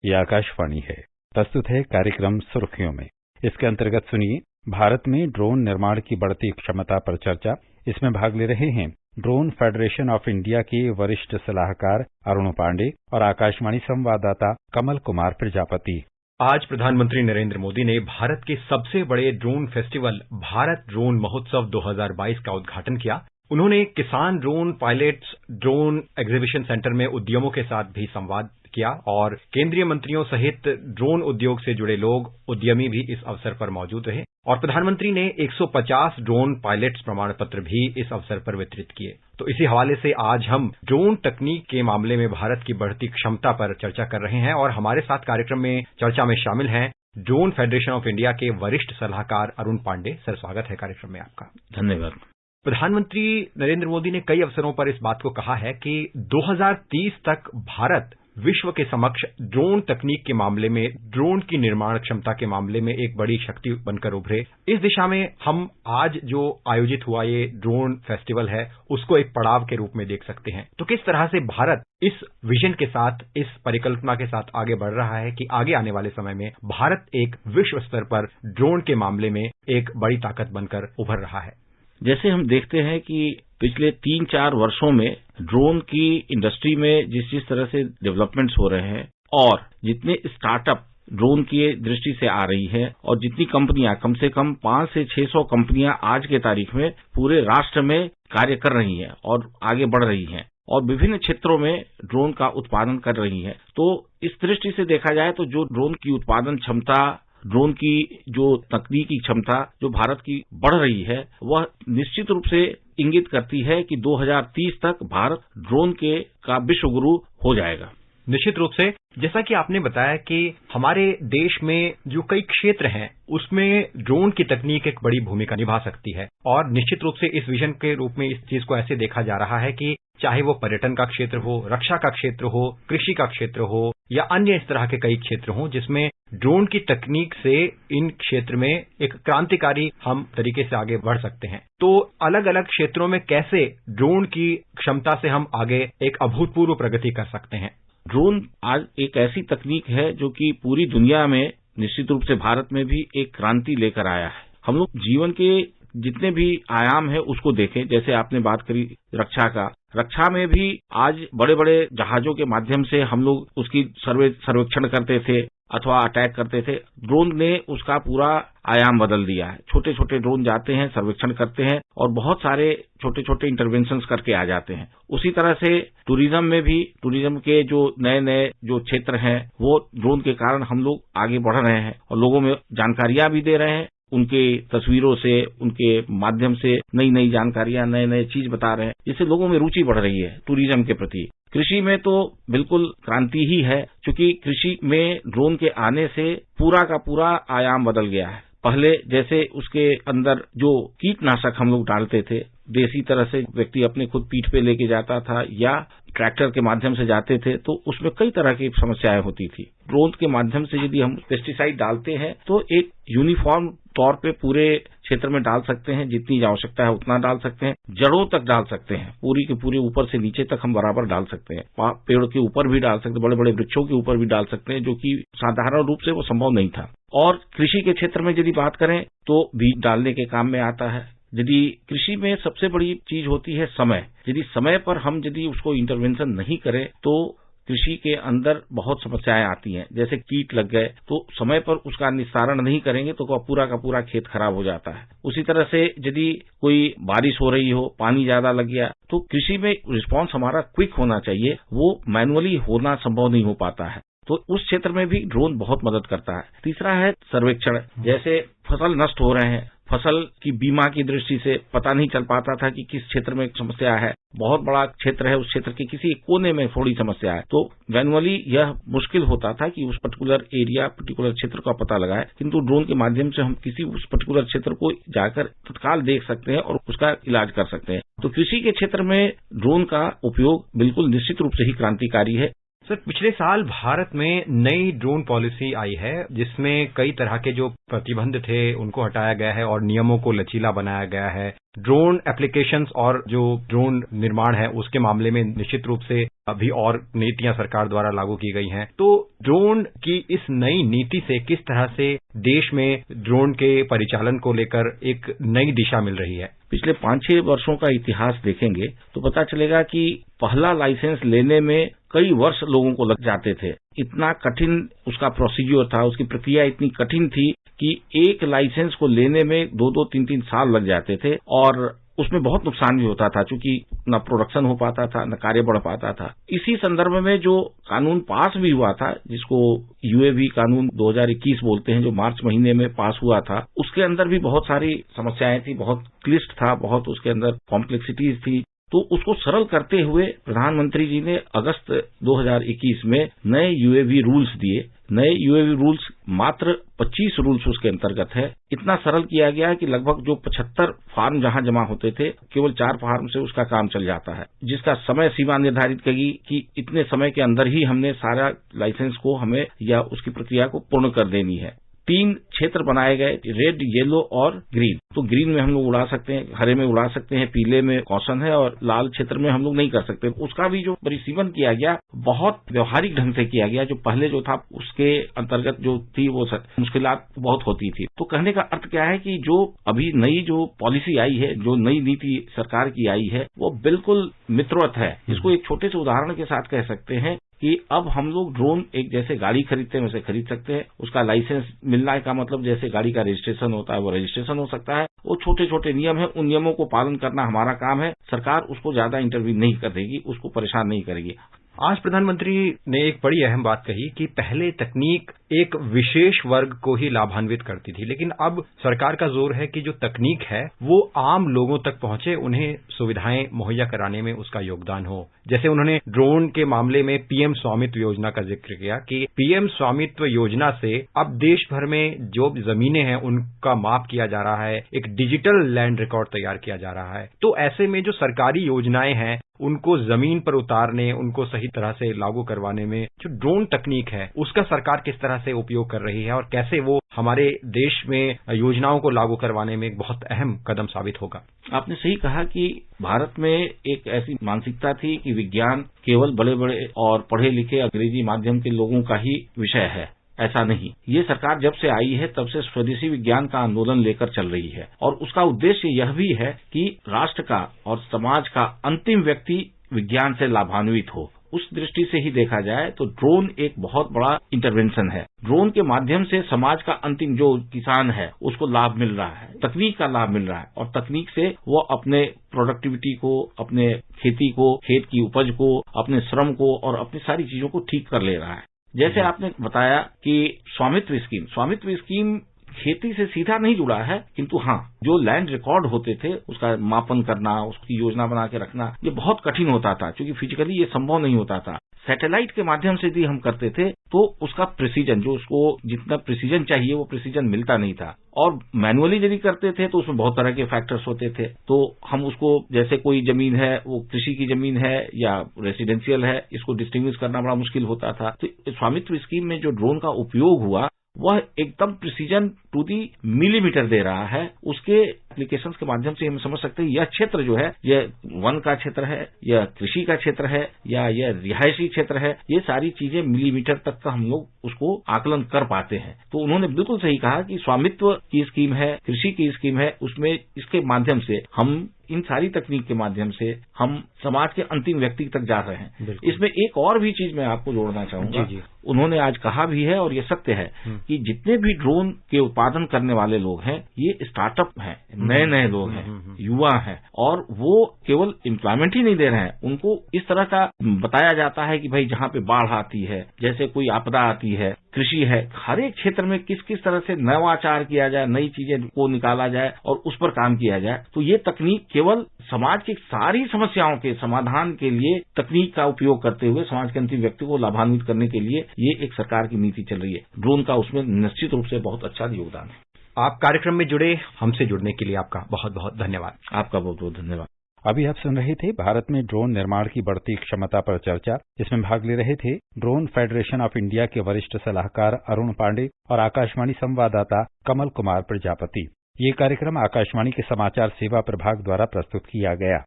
ये आकाशवाणी है। प्रस्तुत है कार्यक्रम सुर्खियों में। इसके अंतर्गत सुनिए, भारत में ड्रोन निर्माण की बढ़ती क्षमता पर चर्चा। इसमें भाग ले रहे हैं ड्रोन फेडरेशन ऑफ इंडिया के वरिष्ठ सलाहकार अरुण पांडे और आकाशवाणी संवाददाता कमल कुमार प्रजापति। आज प्रधानमंत्री नरेंद्र मोदी ने भारत के सबसे बड़े ड्रोन फेस्टिवल भारत ड्रोन महोत्सव 2022 का उद्घाटन किया। उन्होंने किसान drone pilots drone exhibition centre में उद्यमों के साथ भी संवाद किया और केंद्रीय मंत्रियों सहित ड्रोन उद्योग से जुड़े लोग, उद्यमी भी इस अवसर पर मौजूद रहे और प्रधानमंत्री ने 150 ड्रोन पायलट्स प्रमाण पत्र भी इस अवसर पर वितरित किए। तो इसी हवाले से आज हम ड्रोन तकनीक के मामले में भारत की बढ़ती क्षमता पर चर्चा कर रहे हैं और हमारे साथ कार्यक्रम में चर्चा में शामिल हैं ड्रोन फेडरेशन ऑफ इंडिया के वरिष्ठ सलाहकार अरुण पांडे। सर, स्वागत है कार्यक्रम में आपका। धन्यवाद। प्रधानमंत्री नरेंद्र मोदी ने कई अवसरों पर इस बात को कहा है कि 2030 तक भारत विश्व के समक्ष ड्रोन तकनीक के मामले में, ड्रोन की निर्माण क्षमता के मामले में एक बड़ी शक्ति बनकर उभरे। इस दिशा में हम आज जो आयोजित हुआ ये ड्रोन फेस्टिवल है, उसको एक पड़ाव के रूप में देख सकते हैं। तो किस तरह से भारत इस विजन के साथ, इस परिकल्पना के साथ आगे बढ़ रहा है कि आगे आने वाले समय में भारत एक विश्व स्तर पर ड्रोन के मामले में एक बड़ी ताकत बनकर उभर रहा है? जैसे हम देखते हैं कि पिछले 3-4 वर्षों में ड्रोन की इंडस्ट्री में जिस तरह से डेवलपमेंट्स हो रहे हैं और जितने स्टार्टअप ड्रोन की दृष्टि से आ रही है और जितनी कंपनियां, कम से कम 500 से 600 कंपनियां आज के तारीख में पूरे राष्ट्र में कार्य कर रही हैं और आगे बढ़ रही हैं और विभिन्न क्षेत्रों में ड्रोन का उत्पादन कर रही हैं। तो इस दृष्टि से देखा जाए तो जो ड्रोन की उत्पादन क्षमता, ड्रोन की जो तकनीकी क्षमता जो भारत की बढ़ रही है, वह निश्चित रूप से इंगित करती है कि 2030 तक भारत ड्रोन का विश्व गुरु हो जाएगा। निश्चित रूप से, जैसा कि आपने बताया कि हमारे देश में जो कई क्षेत्र हैं, उसमें ड्रोन की तकनीक एक बड़ी भूमिका निभा सकती है और निश्चित रूप से इस विजन के रूप में इस चीज को ऐसे देखा जा रहा है कि चाहे वो पर्यटन का क्षेत्र हो, रक्षा का क्षेत्र हो, कृषि का क्षेत्र हो या अन्य इस तरह के कई क्षेत्र हों जिसमें ड्रोन की तकनीक से इन क्षेत्र में एक क्रांतिकारी हम तरीके से आगे बढ़ सकते हैं। तो अलग अलग क्षेत्रों में कैसे ड्रोन की क्षमता से हम आगे एक अभूतपूर्व प्रगति कर सकते हैं? ड्रोन आज एक ऐसी तकनीक है जो कि पूरी दुनिया में, निश्चित रूप से भारत में भी एक क्रांति लेकर आया है। हम लोग जीवन के जितने भी आयाम है उसको देखें। जैसे आपने बात करी रक्षा में भी आज बड़े बड़े जहाजों के माध्यम से हम लोग उसकी सर्वेक्षण करते थे अथवा अटैक करते थे। ड्रोन ने उसका पूरा आयाम बदल दिया है। छोटे छोटे ड्रोन जाते हैं, सर्वेक्षण करते हैं और बहुत सारे छोटे छोटे इंटरवेंशंस करके आ जाते हैं। उसी तरह से टूरिज्म में भी, टूरिज्म के जो नए नए जो क्षेत्र हैं वो ड्रोन के कारण हम लोग आगे बढ़ रहे हैं और लोगों में जानकारियां भी दे रहे हैं। उनके तस्वीरों से, उनके माध्यम से नई नई जानकारियां, नए नए चीज बता रहे हैं, जिससे लोगों में रुचि बढ़ रही है टूरिज्म के प्रति। कृषि में तो बिल्कुल क्रांति ही है, क्योंकि कृषि में ड्रोन के आने से पूरा का पूरा आयाम बदल गया है। पहले जैसे उसके अंदर जो कीटनाशक हम लोग डालते थे, देसी तरह से व्यक्ति अपने खुद पीठ पे लेके जाता था या ट्रैक्टर के माध्यम से जाते थे, तो उसमें कई तरह की समस्याएं होती थी। ड्रोन के माध्यम से यदि हम पेस्टिसाइड डालते हैं तो एक यूनिफॉर्म तौर पे पूरे क्षेत्र में डाल सकते हैं, जितनी आवश्यकता है उतना डाल सकते हैं, जड़ों तक डाल सकते हैं, पूरी के पूरे ऊपर से नीचे तक हम बराबर डाल सकते हैं। पेड़ के ऊपर भी डाल सकते हैं, बड़े बड़े वृक्षों के ऊपर भी डाल सकते हैं, जो कि साधारण रूप से वो संभव नहीं था। और कृषि के क्षेत्र में यदि बात करें तो बीज डालने के काम में आता है। यदि कृषि में सबसे बड़ी चीज होती है समय। यदि समय पर हम यदि उसको इंटरवेंशन नहीं करें तो कृषि के अंदर बहुत समस्याएं आती हैं। जैसे कीट लग गए तो समय पर उसका निस्तारण नहीं करेंगे तो पूरा का पूरा खेत खराब हो जाता है। उसी तरह से यदि कोई बारिश हो रही हो, पानी ज्यादा लग गया, तो कृषि में रिस्पांस हमारा क्विक होना चाहिए, वो मैनुअली होना संभव नहीं हो पाता है। तो उस क्षेत्र में भी ड्रोन बहुत मदद करता है। तीसरा है सर्वेक्षण। जैसे फसल नष्ट हो रहे हैं, फसल की बीमा की दृष्टि से पता नहीं चल पाता था कि किस क्षेत्र में समस्या है, बहुत बड़ा क्षेत्र है, उस क्षेत्र के किसी कोने में थोड़ी समस्या है, तो मैनुअली यह मुश्किल होता था कि उस पर्टिकुलर एरिया, पर्टिकुलर क्षेत्र का पता लगाए। किंतु ड्रोन के माध्यम से हम किसी उस पर्टिकुलर क्षेत्र को जाकर तत्काल देख सकते हैं और उसका इलाज कर सकते हैं। तो कृषि के क्षेत्र में ड्रोन का उपयोग बिल्कुल निश्चित रूप से ही क्रांतिकारी है। सर, पिछले साल भारत में नई ड्रोन पॉलिसी आई है जिसमें कई तरह के जो प्रतिबंध थे उनको हटाया गया है और नियमों को लचीला बनाया गया है। ड्रोन एप्लीकेशंस और जो ड्रोन निर्माण है उसके मामले में निश्चित रूप से अभी और नीतियां सरकार द्वारा लागू की गई हैं। तो ड्रोन की इस नई नीति से किस तरह से देश में ड्रोन के परिचालन को लेकर एक नई दिशा मिल रही है? पिछले 5-6 वर्षों का इतिहास देखेंगे तो पता चलेगा कि पहला लाइसेंस लेने में कई वर्ष लोगों को लग जाते थे। इतना कठिन उसका प्रोसीजर था, उसकी प्रक्रिया इतनी कठिन थी कि एक लाइसेंस को लेने में 2-2, 3-3 साल लग जाते थे और उसमें बहुत नुकसान भी होता था, क्योंकि न प्रोडक्शन हो पाता था, न कार्य बढ़ पाता था। इसी संदर्भ में जो कानून पास भी हुआ था, जिसको यूएवी कानून 2021 बोलते हैं, जो मार्च महीने में पास हुआ था, उसके अंदर भी बहुत सारी समस्याएं थी, बहुत क्लिष्ट था, बहुत उसके अंदर कॉम्प्लेक्सिटीज थी। तो उसको सरल करते हुए प्रधानमंत्री जी ने अगस्त 2021 में नए यूएवी रूल्स दिए। नए यूएवी रूल्स मात्र 25 रूल्स उसके अंतर्गत है। इतना सरल किया गया कि लगभग जो 75 फार्म जहां जमा होते थे, केवल 4 फार्म से उसका काम चल जाता है, जिसका समय सीमा निर्धारित करेगी कि इतने समय के अंदर ही हमने सारा लाइसेंस को हमें या उसकी प्रक्रिया को पूर्ण कर देनी है। 3 क्षेत्र बनाए गए, रेड, येलो और ग्रीन। तो ग्रीन में हम लोग उड़ा सकते हैं, हरे में उड़ा सकते हैं, पीले में कॉशन है और लाल क्षेत्र में हम लोग नहीं कर सकते। उसका भी जो परिसीमन किया गया बहुत व्यवहारिक ढंग से किया गया। जो पहले जो था उसके अंतर्गत जो थी वो मुश्किलात बहुत होती थी। तो कहने का अर्थ क्या है कि जो अभी नई जो पॉलिसी आई है, जो नई नीति सरकार की आई है, वो बिल्कुल मित्रवत है। इसको एक छोटे से उदाहरण के साथ कह सकते हैं कि अब हम लोग ड्रोन एक जैसे गाड़ी खरीदते हैं वैसे खरीद सकते हैं। उसका लाइसेंस मिलना का मतलब जैसे गाड़ी का रजिस्ट्रेशन होता है वो रजिस्ट्रेशन हो सकता है। वो छोटे छोटे नियम है, उन नियमों को पालन करना हमारा काम है। सरकार उसको ज्यादा इंटरव्यू नहीं करेगी, उसको परेशान नहीं करेगी। आज प्रधानमंत्री ने एक बड़ी अहम बात कही कि पहले तकनीक एक विशेष वर्ग को ही लाभान्वित करती थी, लेकिन अब सरकार का जोर है कि जो तकनीक है वो आम लोगों तक पहुंचे, उन्हें सुविधाएं मुहैया कराने में उसका योगदान हो। जैसे उन्होंने ड्रोन के मामले में पीएम स्वामित्व योजना का जिक्र किया कि पीएम स्वामित्व योजना से अब देश भर में जो जमीनें हैं उनका माप किया जा रहा है, एक डिजिटल लैंड रिकॉर्ड तैयार किया जा रहा है। तो ऐसे में जो सरकारी योजनाएं हैं उनको जमीन पर उतारने, उनको सही तरह से लागू करवाने में जो ड्रोन तकनीक है उसका सरकार किस तरह से उपयोग कर रही है और कैसे वो हमारे देश में योजनाओं को लागू करवाने में एक बहुत अहम कदम साबित होगा। आपने सही कहा कि भारत में एक ऐसी मानसिकता थी कि विज्ञान केवल बड़े बड़े और पढ़े लिखे अंग्रेजी माध्यम के लोगों का ही विषय है। ऐसा नहीं, ये सरकार जब से आई है तब से स्वदेशी विज्ञान का आंदोलन लेकर चल रही है और उसका उद्देश्य यह भी है कि राष्ट्र का और समाज का अंतिम व्यक्ति विज्ञान से लाभान्वित हो। उस दृष्टि से ही देखा जाए तो ड्रोन एक बहुत बड़ा इंटरवेंशन है। ड्रोन के माध्यम से समाज का अंतिम जो किसान है उसको लाभ मिल रहा है, तकनीक का लाभ मिल रहा है और तकनीक से वो अपने प्रोडक्टिविटी को, अपने खेती को, खेत की उपज को, अपने श्रम को और अपनी सारी चीजों को ठीक कर ले रहा है। जैसे आपने बताया कि स्वामित्व स्कीम खेती से सीधा नहीं जुड़ा है, किंतु हाँ, जो लैंड रिकॉर्ड होते थे उसका मापन करना, उसकी योजना बना के रखना, ये बहुत कठिन होता था क्योंकि फिजिकली ये संभव नहीं होता था। सैटेलाइट के माध्यम से भी हम करते थे तो उसका प्रिसीजन, जो उसको जितना प्रिसीजन चाहिए वो प्रिसीजन मिलता नहीं था। और मैनुअली यदि करते थे तो उसमें बहुत तरह के फैक्टर्स होते थे। तो हम उसको, जैसे कोई जमीन है वो कृषि की जमीन है या रेसिडेंशियल है, इसको डिस्टिंग्विश करना बड़ा मुश्किल होता था। तो स्वामित्व स्कीम में जो ड्रोन का उपयोग हुआ वह एकदम प्रिसीजन टू दी मिलीमीटर दे रहा है। उसके एप्लीकेशंस के माध्यम से हम समझ सकते हैं यह क्षेत्र जो है, यह वन का क्षेत्र है, यह कृषि का क्षेत्र है या यह रिहायशी क्षेत्र है, ये सारी चीजें मिलीमीटर तक का हम लोग उसको आकलन कर पाते हैं। तो उन्होंने बिल्कुल सही कहा कि स्वामित्व की स्कीम है, कृषि की स्कीम है, उसमें इसके माध्यम से हम इन सारी तकनीक के माध्यम से हम समाज के अंतिम व्यक्ति तक जा रहे हैं। इसमें एक और भी चीज मैं आपको जोड़ना चाहूंगा। जी। उन्होंने आज कहा भी है और ये सत्य है कि जितने भी ड्रोन के उत्पादन करने वाले लोग हैं ये स्टार्टअप हैं, नए नए लोग हैं, युवा हैं और वो केवल एम्प्लॉयमेंट ही नहीं दे रहे हैं, उनको इस तरह का बताया जाता है कि भाई जहां पे बाढ़ आती है, जैसे कोई आपदा आती है, कृषि है, हर एक क्षेत्र में किस किस तरह से नवाचार किया जाए, नई चीजें को निकाला जाए और उस पर काम किया जाए। तो ये तकनीक केवल समाज की सारी समस्याओं के समाधान के लिए तकनीक का उपयोग करते हुए समाज के अंतिम व्यक्ति को लाभान्वित करने के लिए ये एक सरकार की नीति चल रही है। ड्रोन का उसमें निश्चित रूप से बहुत अच्छा योगदान है। आप कार्यक्रम में जुड़े, हमसे जुड़ने के लिए आपका बहुत बहुत धन्यवाद। आपका बहुत बहुत धन्यवाद। अभी आप सुन रहे थे भारत में ड्रोन निर्माण की बढ़ती क्षमता पर चर्चा। इसमें भाग ले रहे थे ड्रोन फेडरेशन ऑफ इंडिया के वरिष्ठ सलाहकार अरुण पांडे और आकाशवाणी संवाददाता कमल कुमार प्रजापति। ये कार्यक्रम आकाशवाणी के समाचार सेवा प्रभाग द्वारा प्रस्तुत किया गया।